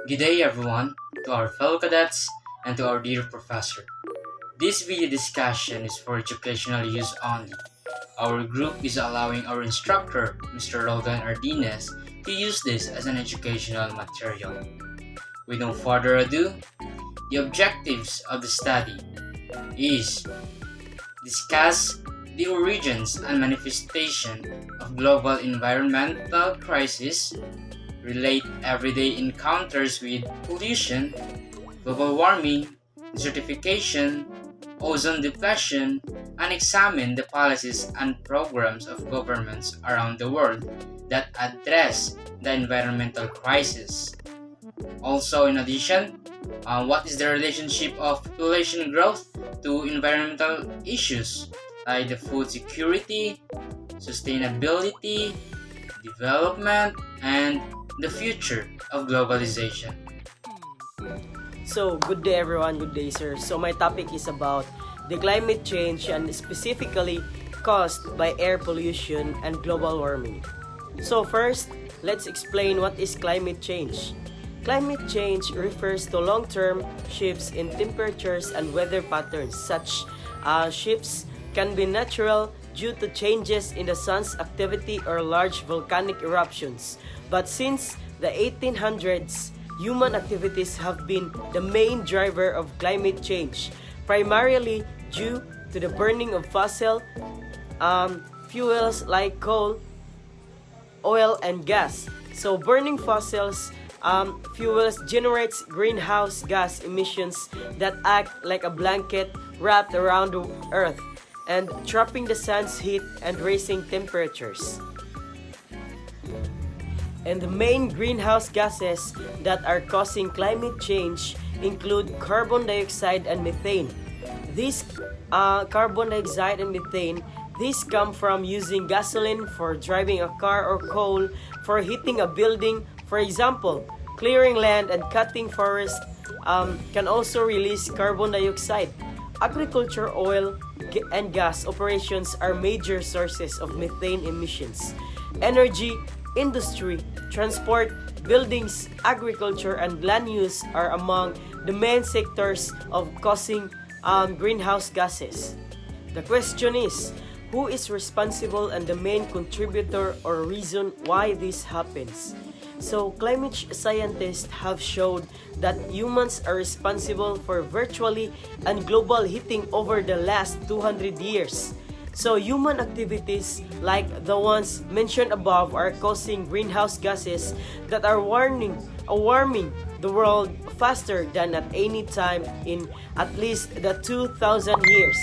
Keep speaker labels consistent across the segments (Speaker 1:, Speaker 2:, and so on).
Speaker 1: Good day everyone, to our fellow cadets and to our dear professor. This video discussion is for educational use only. Our group is allowing our instructor, Mr. Logan Ardines, to use this as an educational material. With no further ado, the objectives of the study is discuss the origins and manifestation of global environmental crisis, relate everyday encounters with pollution, global warming, desertification, ozone depletion, and examine the policies and programs of governments around the world that address the environmental crisis. Also, in addition, what is the relationship of population growth to environmental issues like the food security, sustainability, development, and the future of globalization?
Speaker 2: So, good day everyone, good day sir. So, my topic is about the climate change and specifically caused by air pollution and global warming. So, first, let's explain what is climate change. Climate change refers to long-term shifts in temperatures and weather patterns. Such shifts can be natural due to changes in the sun's activity or large volcanic eruptions. But since the 1800s, human activities have been the main driver of climate change, primarily due to the burning of fossil fuels like coal, oil, and gas. So burning fossils fuels generates greenhouse gas emissions that act like a blanket wrapped around the earth and trapping the sun's heat and raising temperatures. And the main greenhouse gases that are causing climate change include carbon dioxide and methane. These carbon dioxide and methane, these come from using gasoline for driving a car or coal for heating a building. For example, clearing land and cutting forests can also release carbon dioxide. Agriculture, oil, and gas operations are major sources of methane emissions. Energy, industry, transport, buildings, agriculture, and land use are among the main sectors of causing greenhouse gases. The question is, who is responsible and the main contributor or reason why this happens? So, climate scientists have showed that humans are responsible for virtually and global heating over the last 200 years. So, human activities like the ones mentioned above are causing greenhouse gases that are warming the world faster than at any time in at least the 2,000 years.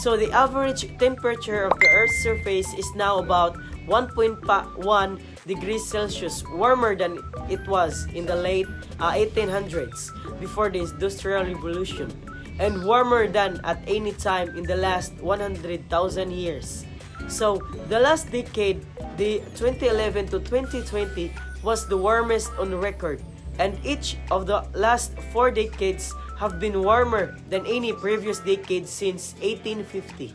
Speaker 2: So, the average temperature of the Earth's surface is now about 1.1 degrees Celsius warmer than it was in the late 1800s before the Industrial Revolution, and warmer than at any time in the last 100,000 years. So, the last decade, the 2011 to 2020, was the warmest on record, and each of the last 4 decades have been warmer than any previous decade since 1850.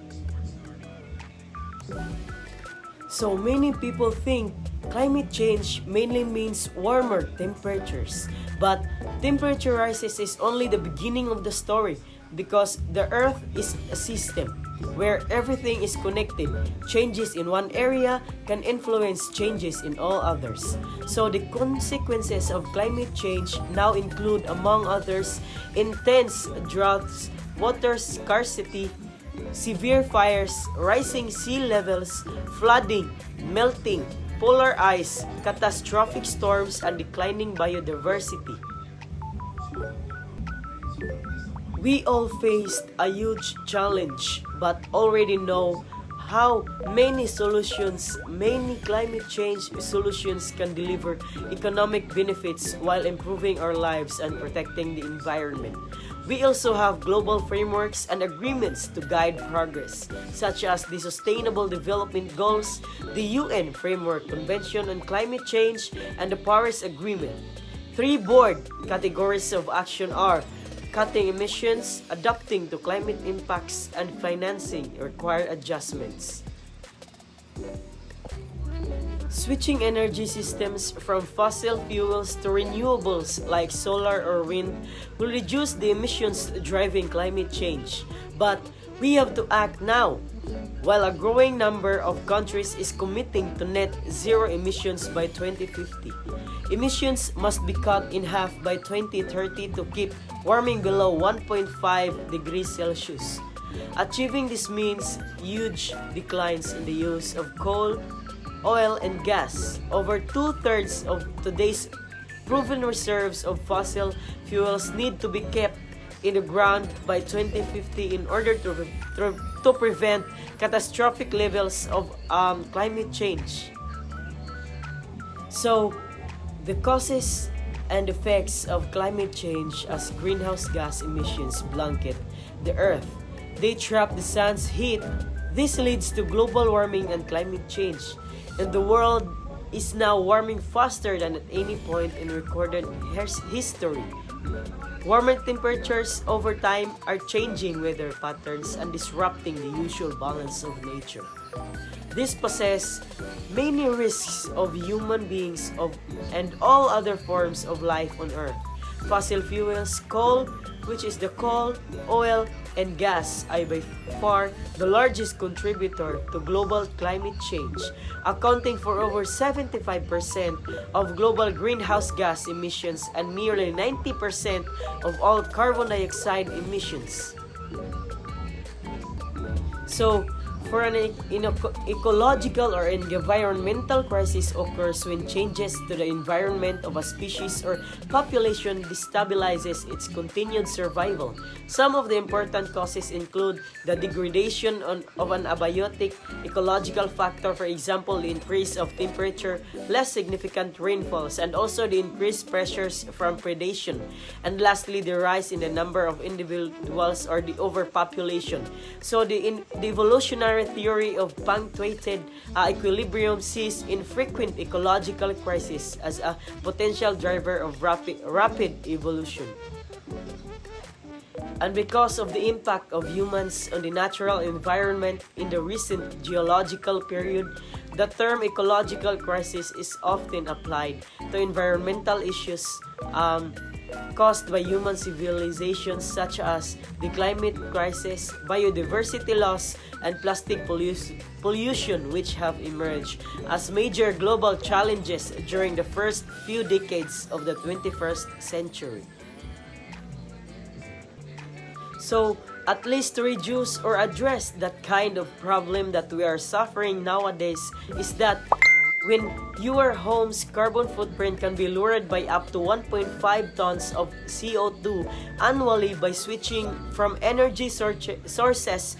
Speaker 2: So many people think climate change mainly means warmer temperatures, but temperature rises is only the beginning of the story because the Earth is a system where everything is connected. Changes in one area can influence changes in all others. So the consequences of climate change now include, among others, intense droughts, water scarcity, severe fires, rising sea levels, flooding, melting, polar ice, catastrophic storms, and declining biodiversity. We all faced a huge challenge, but already know how many climate change solutions can deliver economic benefits while improving our lives and protecting the environment. We also have global frameworks and agreements to guide progress, such as the Sustainable Development Goals, the UN Framework Convention on Climate Change, and the Paris Agreement. 3 broad categories of action are cutting emissions, adapting to climate impacts, and financing required adjustments. Switching energy systems from fossil fuels to renewables like solar or wind will reduce the emissions driving climate change. But we have to act now. While a growing number of countries is committing to net zero emissions by 2050, emissions must be cut in half by 2030 to keep warming below 1.5 degrees Celsius. Achieving this means huge declines in the use of coal, oil, and gas. Over two-thirds of today's proven reserves of fossil fuels need to be kept in the ground by 2050 in order to prevent catastrophic levels of climate change. So, the causes and effects of climate change as greenhouse gas emissions blanket the Earth. They trap the sun's heat. This leads to global warming and climate change. And the world is now warming faster than at any point in recorded history. Warmer temperatures over time are changing weather patterns and disrupting the usual balance of nature. This poses many risks of human beings and all other forms of life on Earth. Fossil fuels, coal, which is the coal, oil, and gas are by far the largest contributor to global climate change, accounting for over 75% of global greenhouse gas emissions and nearly 90% of all carbon dioxide emissions. So, for an ecological or environmental crisis occurs when changes to the environment of a species or population destabilizes its continued survival. Some of the important causes include the degradation of an abiotic ecological factor, for example, the increase of temperature, less significant rainfalls, and also the increased pressures from predation. And lastly, the rise in the number of individuals or the overpopulation. So the evolutionary theory of punctuated equilibrium sees infrequent ecological crisis as a potential driver of rapid evolution. And because of the impact of humans on the natural environment in the recent geological period, the term ecological crisis is often applied to environmental issues caused by human civilizations such as the climate crisis, biodiversity loss, and plastic pollution, which have emerged as major global challenges during the first few decades of the 21st century. So, at least to reduce or address that kind of problem that we are suffering nowadays is that when your home's carbon footprint can be lowered by up to 1.5 tons of CO2 annually by switching from energy sources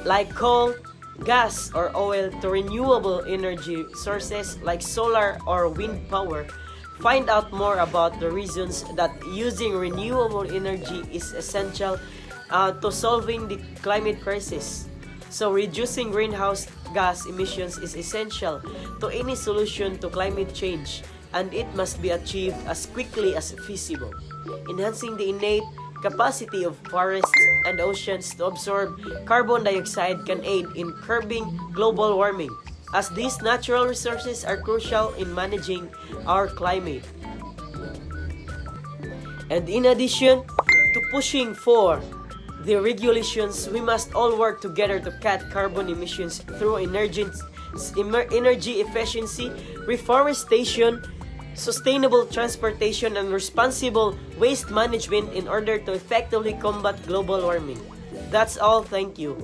Speaker 2: like coal, gas, or oil to renewable energy sources like solar or wind power. Find out more about the reasons that using renewable energy is essential to solving the climate crisis. So reducing greenhouse gas emissions is essential to any solution to climate change, and it must be achieved as quickly as feasible. Enhancing the innate capacity of forests and oceans to absorb carbon dioxide can aid in curbing global warming, as these natural resources are crucial in managing our climate. And in addition to pushing for the regulations, we must all work together to cut carbon emissions through energy efficiency, reforestation, sustainable transportation, and responsible waste management in order to effectively combat global warming. That's all. Thank you.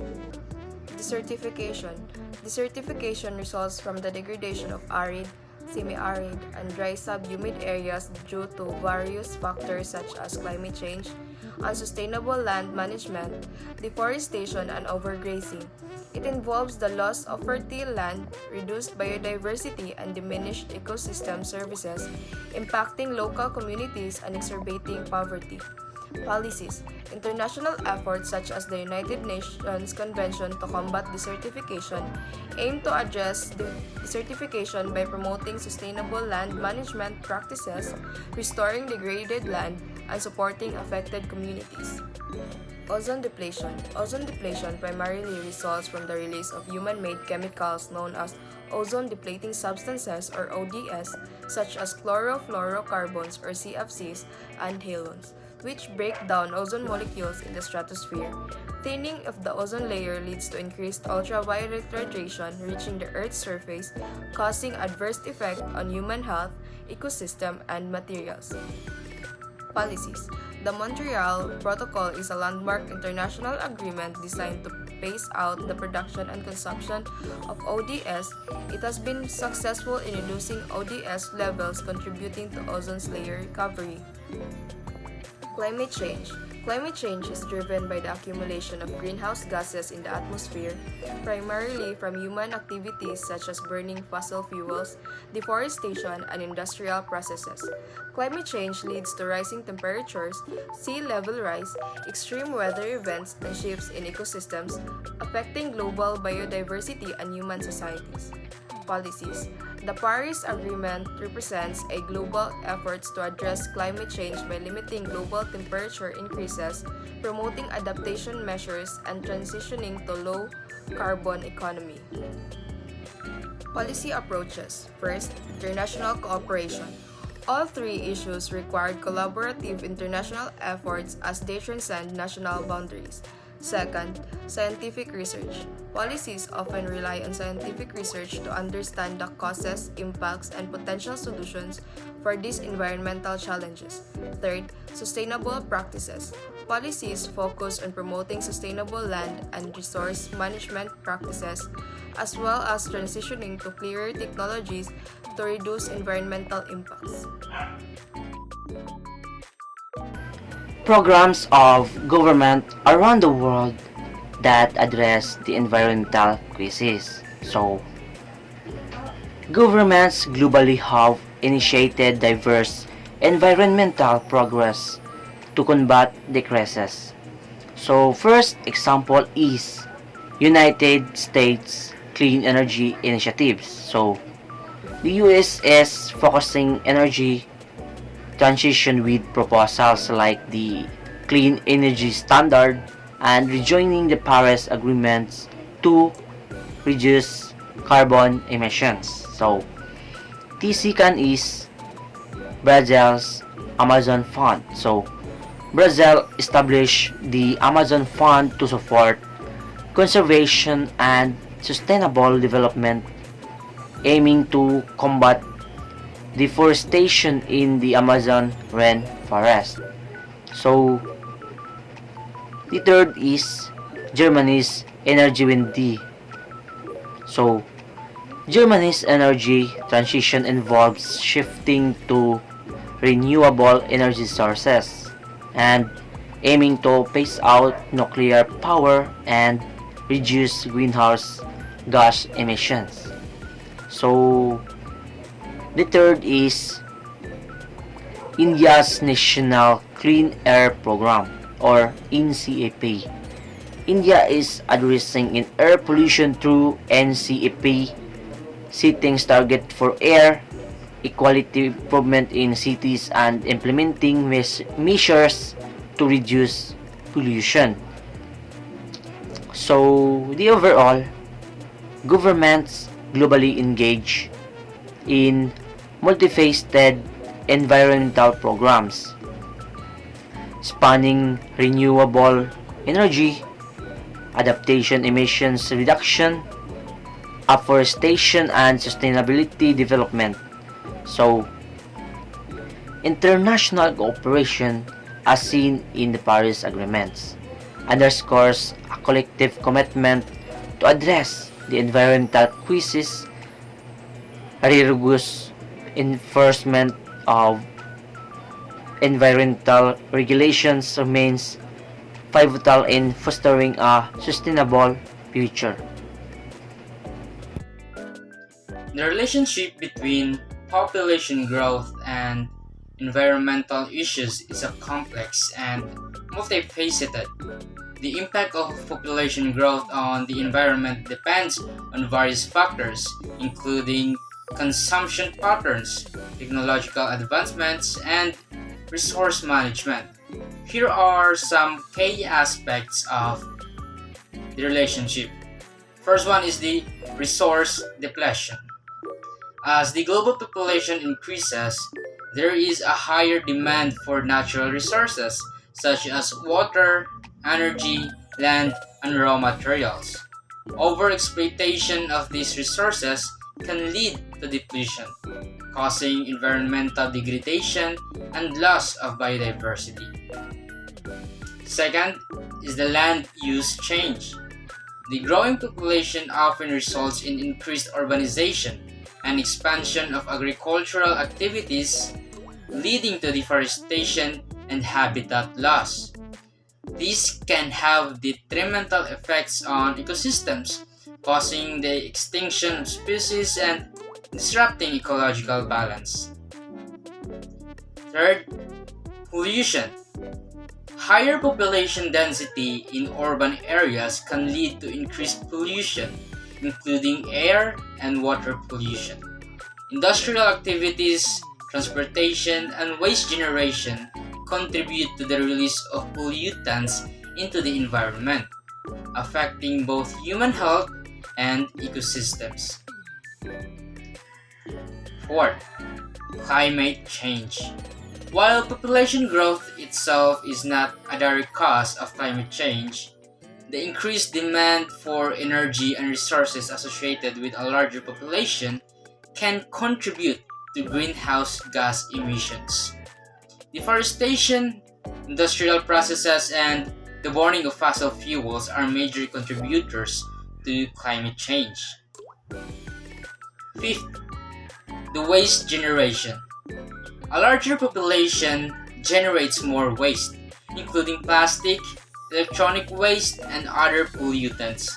Speaker 3: Desertification. Desertification results from the degradation of arid, semi-arid, and dry subhumid areas due to various factors such as climate change, unsustainable land management, deforestation, and overgrazing. It involves the loss of fertile land, reduced biodiversity, and diminished ecosystem services, impacting local communities and exacerbating poverty. Policies. International efforts such as the United Nations Convention to Combat Desertification aim to address desertification by promoting sustainable land management practices, restoring degraded land, and supporting affected communities. Ozone depletion. Ozone depletion primarily results from the release of human-made chemicals known as ozone-depleting substances or ODS, such as chlorofluorocarbons or CFCs and halons, which break down ozone molecules in the stratosphere. Thinning of the ozone layer leads to increased ultraviolet radiation reaching the Earth's surface, causing adverse effect on human health, ecosystem, and materials. Policies. The Montreal Protocol is a landmark international agreement designed to phase out the production and consumption of ODS. It has been successful in reducing ODS levels, contributing to ozone layer recovery. Climate change. Climate change is driven by the accumulation of greenhouse gases in the atmosphere, primarily from human activities such as burning fossil fuels, deforestation, and industrial processes. Climate change leads to rising temperatures, sea level rise, extreme weather events, and shifts in ecosystems, affecting global biodiversity and human societies. Policies. The Paris Agreement represents a global effort to address climate change by limiting global temperature increases, promoting adaptation measures, and transitioning to low-carbon economy. Policy approaches. First, international cooperation. All three issues require collaborative international efforts as they transcend national boundaries. Second, scientific research. Policies often rely on scientific research to understand the causes, impacts, and potential solutions for these environmental challenges. Third, sustainable practices. Policies focus on promoting sustainable land and resource management practices, as well as transitioning to clearer technologies to reduce environmental impacts.
Speaker 4: Programs of government around the world that address the environmental crisis. So, governments globally have initiated diverse environmental progress to combat the crisis. So, first example is United States Clean Energy Initiatives. So, the US is focusing energy transition with proposals like the Clean Energy Standard and rejoining the Paris Agreements to reduce carbon emissions. So, the second is Brazil's Amazon Fund. So, Brazil established the Amazon Fund to support conservation and sustainable development, aiming to combat deforestation in the Amazon rainforest. So, the third is Germany's Energiewende. So, Germany's energy transition involves shifting to renewable energy sources and aiming to phase out nuclear power and reduce greenhouse gas emissions. So, the third is India's National Clean Air Program or NCAP. India is addressing in air pollution through NCAP, setting target for air equality improvement in cities and implementing measures to reduce pollution. So, the overall, governments globally engage in multifaceted environmental programs spanning renewable energy, adaptation emissions reduction, afforestation, and sustainability development. So, international cooperation, as seen in the Paris Agreements, underscores a collective commitment to address the environmental crisis. Rigorous enforcement of environmental regulations remains pivotal in fostering a sustainable future.
Speaker 1: The relationship between population growth and environmental issues is a complex and multifaceted. The impact of population growth on the environment depends on various factors, including consumption patterns, technological advancements, and resource management. Here are some key aspects of the relationship. First one is the resource depletion. As the global population increases, there is a higher demand for natural resources such as water, energy, land, and raw materials. Overexploitation of these resources can lead to depletion, causing environmental degradation and loss of biodiversity. Second is the land use change. The growing population often results in increased urbanization and expansion of agricultural activities, leading to deforestation and habitat loss. These can have detrimental effects on ecosystems, causing the extinction of species and disrupting ecological balance. Third, pollution. Higher population density in urban areas can lead to increased pollution, including air and water pollution. Industrial activities, transportation, and waste generation contribute to the release of pollutants into the environment, affecting both human health and ecosystems. Fourth, climate change. While population growth itself is not a direct cause of climate change, the increased demand for energy and resources associated with a larger population can contribute to greenhouse gas emissions. Deforestation, industrial processes, and the burning of fossil fuels are major contributors to climate change. Fifth, the waste generation. A larger population generates more waste, including plastic, electronic waste, and other pollutants.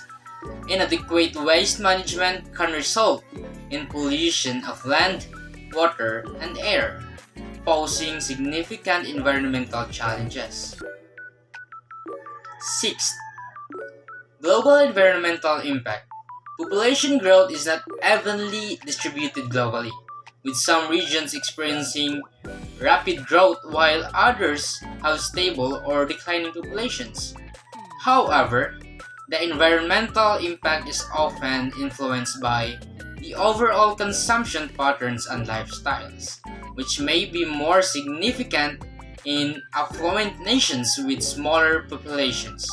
Speaker 1: Inadequate waste management can result in pollution of land, water, and air, posing significant environmental challenges. Sixth, global environmental impact. Population growth is not evenly distributed globally, with some regions experiencing rapid growth while others have stable or declining populations. However, the environmental impact is often influenced by the overall consumption patterns and lifestyles, which may be more significant in affluent nations with smaller populations.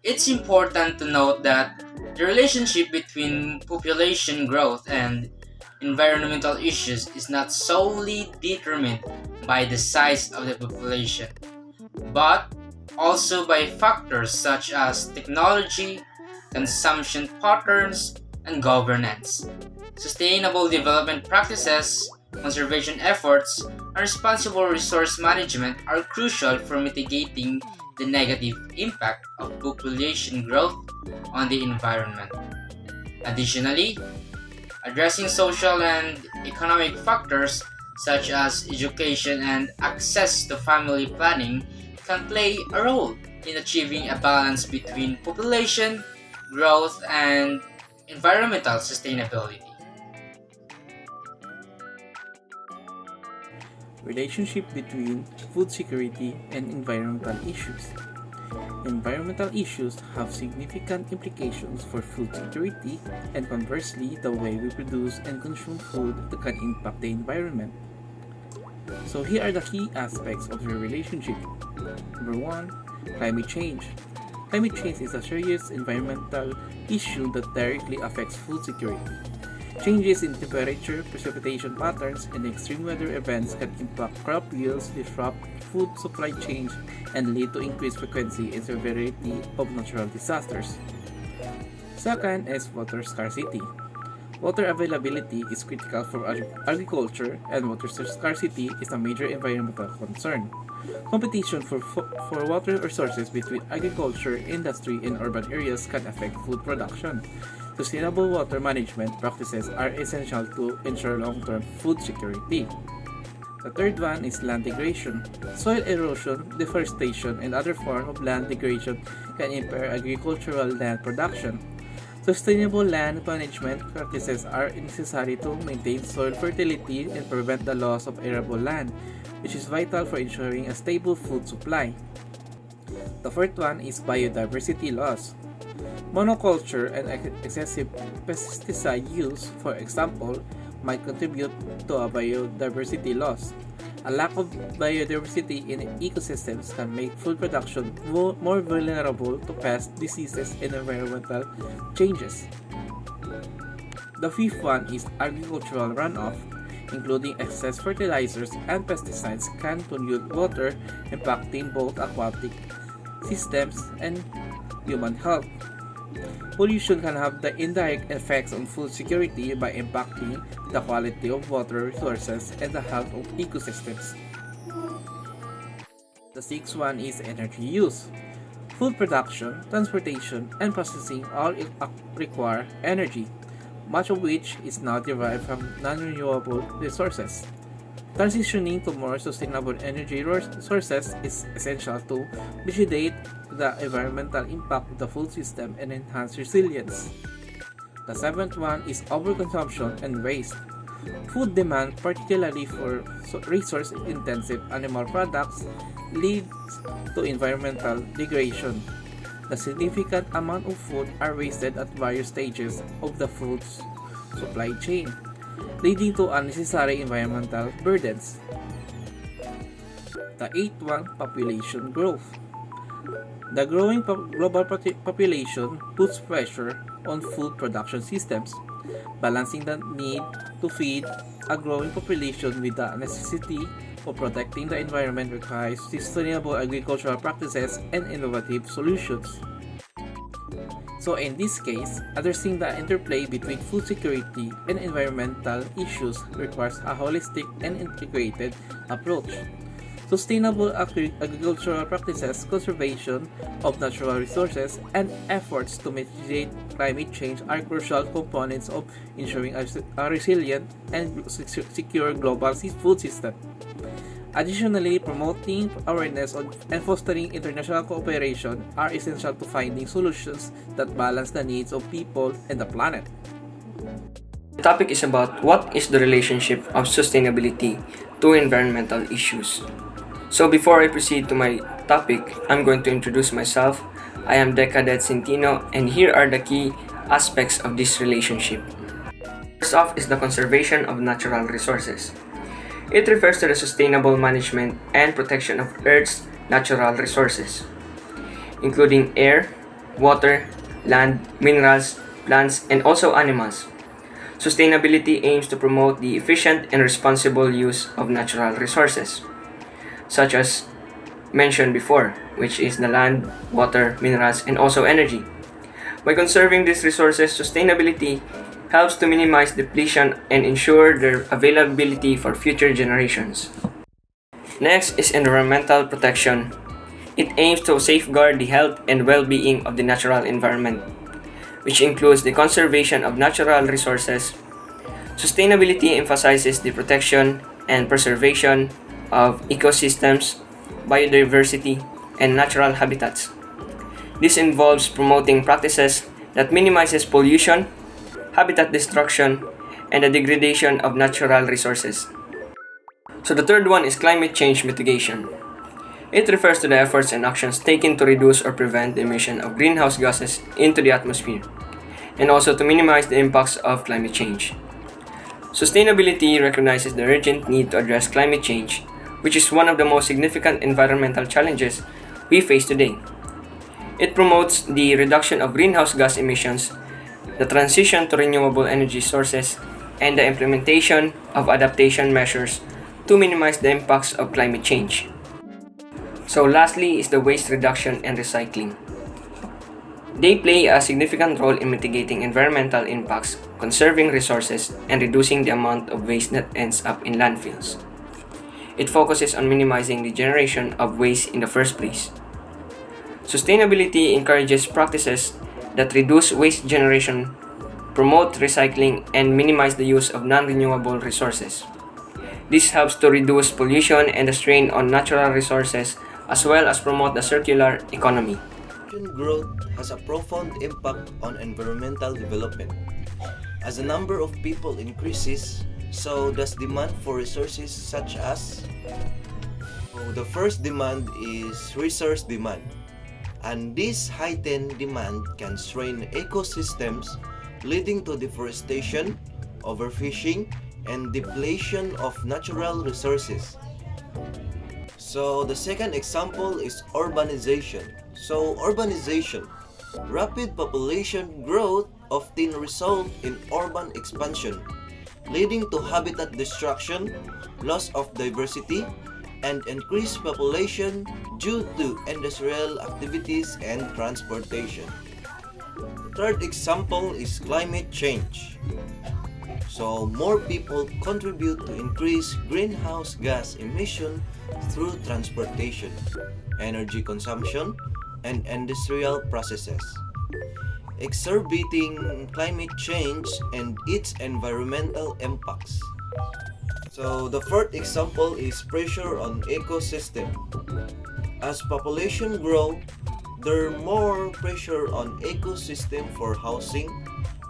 Speaker 1: It's important to note that the relationship between population growth and environmental issues is not solely determined by the size of the population, but also by factors such as technology, consumption patterns, and governance. Sustainable development practices, conservation efforts, and responsible resource management are crucial for mitigating the negative impact of population growth on the environment. Additionally, addressing social and economic factors such as education and access to family planning can play a role in achieving a balance between population growth and environmental sustainability.
Speaker 5: Relationship between food security and environmental issues. Environmental issues have significant implications for food security, and conversely, the way we produce and consume food can impact the environment. So here are the key aspects of the relationship. Number 1, climate change. Climate change is a serious environmental issue that directly affects food security. Changes in temperature, precipitation patterns, and extreme weather events can impact crop yields, disrupt food supply chains, and lead to increased frequency and severity of natural disasters. Second is water scarcity. Water availability is critical for agriculture, and water scarcity is a major environmental concern. Competition for water resources between agriculture, industry, and urban areas can affect food production. Sustainable water management practices are essential to ensure long-term food security. The third one is land degradation. Soil erosion, deforestation, and other forms of land degradation can impair agricultural land production. Sustainable land management practices are necessary to maintain soil fertility and prevent the loss of arable land, which is vital for ensuring a stable food supply. The fourth one is biodiversity loss. Monoculture and excessive pesticide use, for example, might contribute to a biodiversity loss. A lack of biodiversity in ecosystems can make food production more vulnerable to pests, diseases, and environmental changes. The fifth one is agricultural runoff, including excess fertilizers and pesticides can pollute water, impacting both aquatic systems and human health. Pollution can have the indirect effects on food security by impacting the quality of water resources and the health of ecosystems. The sixth one is energy use. Food production, transportation, and processing all require energy, much of which is now derived from non-renewable resources. Transitioning to more sustainable energy sources is essential to mitigate the environmental impact of the food system and enhance resilience. The seventh one is overconsumption and waste. Food demand, particularly for resource-intensive animal products, leads to environmental degradation. The significant amount of food are wasted at various stages of the food supply chain, leading to unnecessary environmental burdens. The eighth one, population growth. The growing global population puts pressure on food production systems, balancing the need to feed a growing population with the necessity of protecting the environment requires sustainable agricultural practices and innovative solutions. So in this case, addressing the interplay between food security and environmental issues requires a holistic and integrated approach. Sustainable agricultural practices, conservation of natural resources, and efforts to mitigate climate change are crucial components of ensuring a resilient and secure global food system. Additionally, promoting awareness and fostering international cooperation are essential to finding solutions that balance the needs of people and the planet.
Speaker 6: The topic is about what is the relationship of sustainability to environmental issues. So before I proceed to my topic, I'm going to introduce myself. I am Decadet Centino, and here are the key aspects of this relationship. First off is the conservation of natural resources. It refers to the sustainable management and protection of Earth's natural resources, including air, water, land, minerals, plants, and also animals. Sustainability aims to promote the efficient and responsible use of natural resources, such as mentioned before, which is the land, water, minerals, and also energy. By conserving these resources, sustainability helps to minimize depletion and ensure their availability for future generations. Next is environmental protection. It aims to safeguard the health and well-being of the natural environment, which includes the conservation of natural resources. Sustainability emphasizes the protection and preservation of ecosystems, biodiversity, and natural habitats. This involves promoting practices that minimizes pollution, habitat destruction, and the degradation of natural resources. So the third one is climate change mitigation. It refers to the efforts and actions taken to reduce or prevent the emission of greenhouse gases into the atmosphere, and also to minimize the impacts of climate change. Sustainability recognizes the urgent need to address climate change, which is one of the most significant environmental challenges we face today. It promotes the reduction of greenhouse gas emissions, the transition to renewable energy sources, and the implementation of adaptation measures to minimize the impacts of climate change. So lastly is the waste reduction and recycling. They play a significant role in mitigating environmental impacts, conserving resources, and reducing the amount of waste that ends up in landfills. It focuses on minimizing the generation of waste in the first place. Sustainability encourages practices that reduce waste generation, promote recycling, and minimize the use of non-renewable resources. This helps to reduce pollution and the strain on natural resources, as well as promote the circular economy.
Speaker 7: Growth has a profound impact on environmental development. As the number of people increases, so does demand for resources such as the first demand is resource demand. and this heightened demand can strain ecosystems, leading to deforestation, overfishing, and depletion of natural resources. So the second example is urbanization. Rapid population growth often result in urban expansion, leading to habitat destruction, loss of diversity, and increased population due to industrial activities and transportation. Third example is climate change. So more people contribute to increase greenhouse gas emission through transportation, energy consumption, and industrial processes, exacerbating climate change and its environmental impacts. So the fourth example is pressure on ecosystem. As population grow, there more pressure on ecosystem for housing,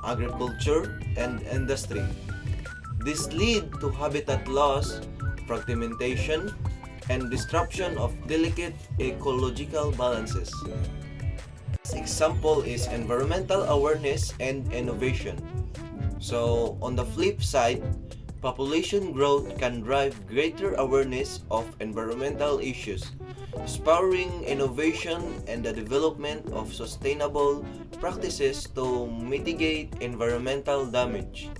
Speaker 7: agriculture, and industry. This lead to habitat loss, fragmentation, and disruption of delicate ecological balances. This example is environmental awareness and innovation. So, on the flip side, population growth can drive greater awareness of environmental issues, spurring innovation and the development of sustainable practices to mitigate environmental damage.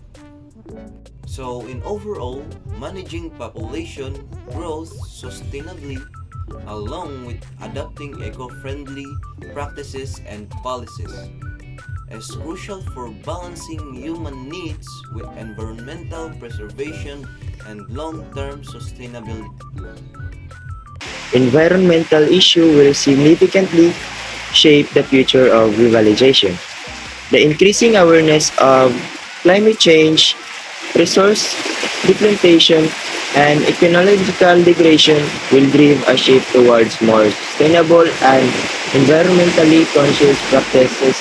Speaker 7: So, in overall, managing population growth sustainably along with adopting eco-friendly practices and policies is crucial for balancing human needs with environmental preservation and long-term sustainability.
Speaker 8: Environmental issue will significantly shape the future of revitalization. The increasing awareness of climate change, resource depletion, and ecological degradation will drive a shift towards more sustainable and environmentally conscious practices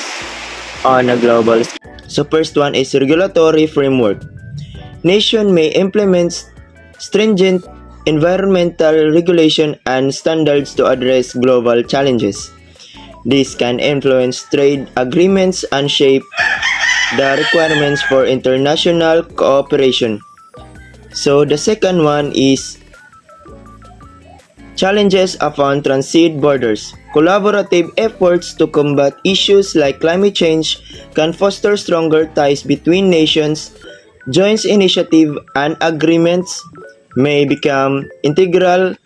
Speaker 8: on a global scale. So first one is regulatory framework. Nation may implement stringent environmental regulation and standards to address global challenges. This can influence trade agreements and shape the requirements for international cooperation. So the second one is challenges upon transit borders. Collaborative efforts to combat issues like climate change can foster stronger ties between nations. Joint initiative and agreements may become integral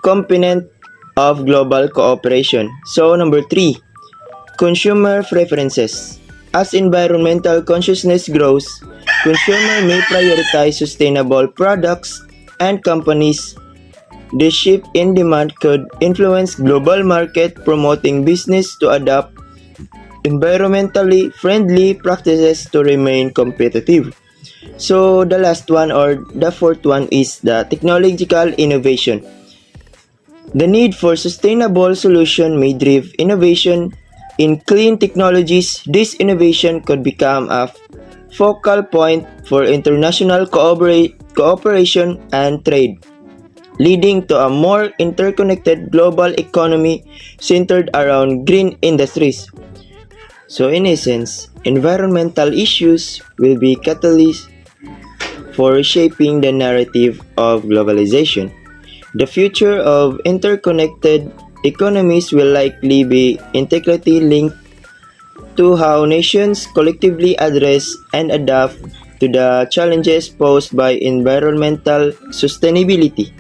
Speaker 8: component of global cooperation. So number 3, consumer preferences. As environmental consciousness grows, consumers may prioritize sustainable products and companies. This shift in demand could influence global market promoting business to adopt environmentally friendly practices to remain competitive. So the last one or the fourth one is the technological innovation. The need for sustainable solution may drive innovation in clean technologies. This innovation could become a focal point for international cooperation and trade, leading to a more interconnected global economy centered around green industries. So in essence, environmental issues will be catalysts for reshaping the narrative of globalization. The future of interconnected economies will likely be intricately linked to how nations collectively address and adapt to the challenges posed by environmental sustainability.